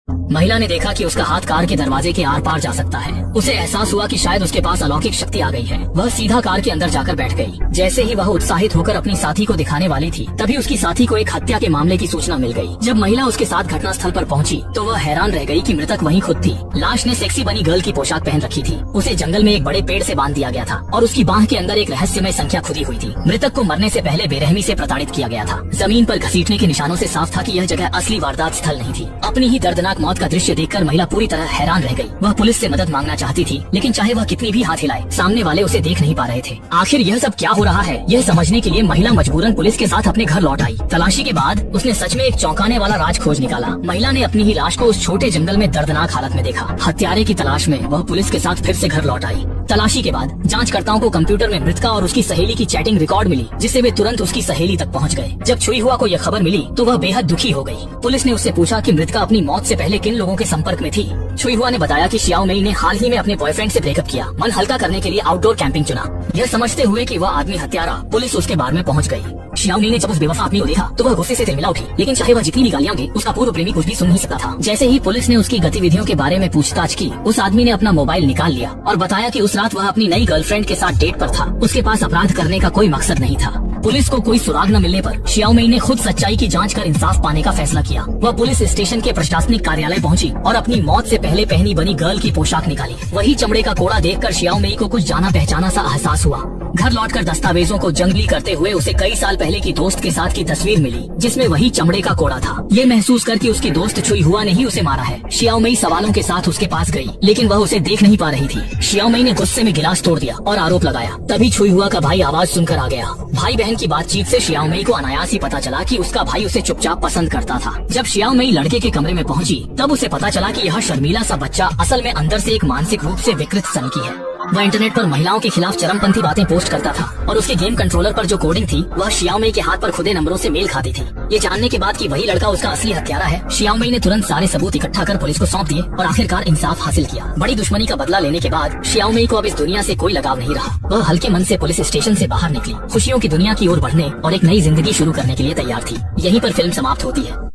महिला ने देखा कि उसका हाथ कार के दरवाजे के आर पार जा सकता है। उसे एहसास हुआ कि शायद उसके पास अलौकिक शक्ति आ गई है। वह सीधा कार के अंदर जाकर बैठ गई। जैसे ही वह उत्साहित होकर अपनी साथी को दिखाने वाली थी, तभी उसकी साथी को एक हत्या के मामले की सूचना मिल गई। जब महिला उसके साथ घटना स्थल पर पहुंची, तो वह हैरान रह गई कि मृतक वहीं खुद थी। लाश ने सेक्सी बनी गर्ल की पोशाक पहन रखी थी। उसे जंगल में एक बड़े पेड़ से बांध दिया गया था और उसकी बाह के अंदर एक रहस्यमय संख्या खुदी हुई थी। मृतक को मरने से पहले बेरहमी से प्रताड़ित किया गया था। जमीन पर घसीटने के निशानों से साफ था कि यह जगह असली वारदात स्थल नहीं थी। अपनी ही दर्दनाक मौत का दृश्य देखकर महिला पूरी तरह हैरान रह गई। वह पुलिस से मदद मांगना चाहती थी, लेकिन चाहे वह कितनी भी हाथ हिलाए, सामने वाले उसे देख नहीं पा रहे थे। आखिर यह सब क्या हो रहा है, यह समझने के लिए महिला मजबूरन पुलिस के साथ अपने घर लौट आई। तलाशी के बाद उसने सच में एक चौंकाने वाला राज खोज निकाला। महिला ने अपनी ही लाश को उस छोटे जंगल में दर्दनाक हालत में देखा। हत्यारे की तलाश में वह पुलिस के साथ फिर से घर लौट आई। तलाशी के बाद जांचकर्ताओं को कंप्यूटर में मृतका और उसकी सहेली की चैटिंग रिकॉर्ड मिली, जिससे वे तुरंत उसकी सहेली तक पहुंच गए। जब छुई हुआ को यह खबर मिली तो वह बेहद दुखी हो गई। पुलिस ने उससे पूछा कि मृतका अपनी मौत से पहले किन लोगों के संपर्क में थी। छुई हुआ ने बताया कि शियाओ मेई ने हाल ही में अपने बॉयफ्रेंड से ब्रेकअप किया। मन हल्का करने के लिए आउटडोर कैंपिंग चुना। यह समझते हुए कि वह आदमी हत्यारा, पुलिस उसके बारे में पहुंच गई। शियाओ मेई ने जब उस बेवफा आदमी को देखा तो वह गुस्से से तिलमिला उठी, लेकिन चाहे वह जितनी भी गालियां दे, उसका पूर्व प्रेमी कुछ भी सुन नहीं सकता था। जैसे ही पुलिस ने उसकी गतिविधियों के बारे में पूछताछ की, उस आदमी ने अपना मोबाइल निकाल लिया और बताया कि उस रात वह अपनी नई गर्लफ्रेंड के साथ डेट पर था। उसके पास अपराध करने का कोई मकसद नहीं था। पुलिस को कोई सुराग न मिलने पर शियाओ मेई ने खुद सच्चाई की जांच कर इंसाफ पाने का फैसला किया। वह पुलिस स्टेशन के प्रशासनिक कार्यालय पहुंची और अपनी मौत से पहले पहनी बनी गर्ल की पोशाक निकाली। वही चमड़े का कोड़ा देखकर शियाओ मेई को कुछ जाना पहचाना सा एहसास हुआ। घर लौटकर दस्तावेजों को जंगली करते हुए उसे कई साल पहले की दोस्त के साथ की तस्वीर मिली, जिसमें वही चमड़े का कोड़ा था। ये महसूस करके उसकी दोस्त छुई हुआ ने ही उसे मारा है। शियाओ मेई सवालों के साथ उसके पास गई, लेकिन वह उसे देख नहीं पा रही थी। शियाओ मेई ने गुस्से में गिलास तोड़ दिया और आरोप लगाया। तभी छुई हुआ का भाई आवाज सुनकर आ गया। भाई बहन की बातचीत से शियाओ मेई को अनायास ही पता चला कि उसका भाई उसे चुपचाप पसंद करता था। जब शियाओ मेई लड़के के कमरे में पहुंची, तब उसे पता चला कि यह शर्मीला सा बच्चा असल में अंदर से एक मानसिक रूप से विकृत सनकी है। वह इंटरनेट पर महिलाओं के खिलाफ चरमपंथी बातें पोस्ट करता था और उसके गेम कंट्रोलर पर जो कोडिंग थी वह शियाओ मेई के हाथ पर खुदे नंबरों से मेल खाती थी। ये जानने के बाद कि वही लड़का उसका असली हत्यारा है, शियाओ मेई ने तुरंत सारे सबूत इकट्ठा कर पुलिस को सौंप दिए और आखिरकार इंसाफ हासिल किया। बड़ी दुश्मनी का बदला लेने के बाद शियाओ मेई को अब इस दुनिया से कोई लगाव नहीं रहा। वह हल्के मन से पुलिस स्टेशन से बाहर निकली, खुशियों की दुनिया की ओर बढ़ने और एक नई जिंदगी शुरू करने के लिए तैयार थी। यहीं पर फिल्म समाप्त होती है।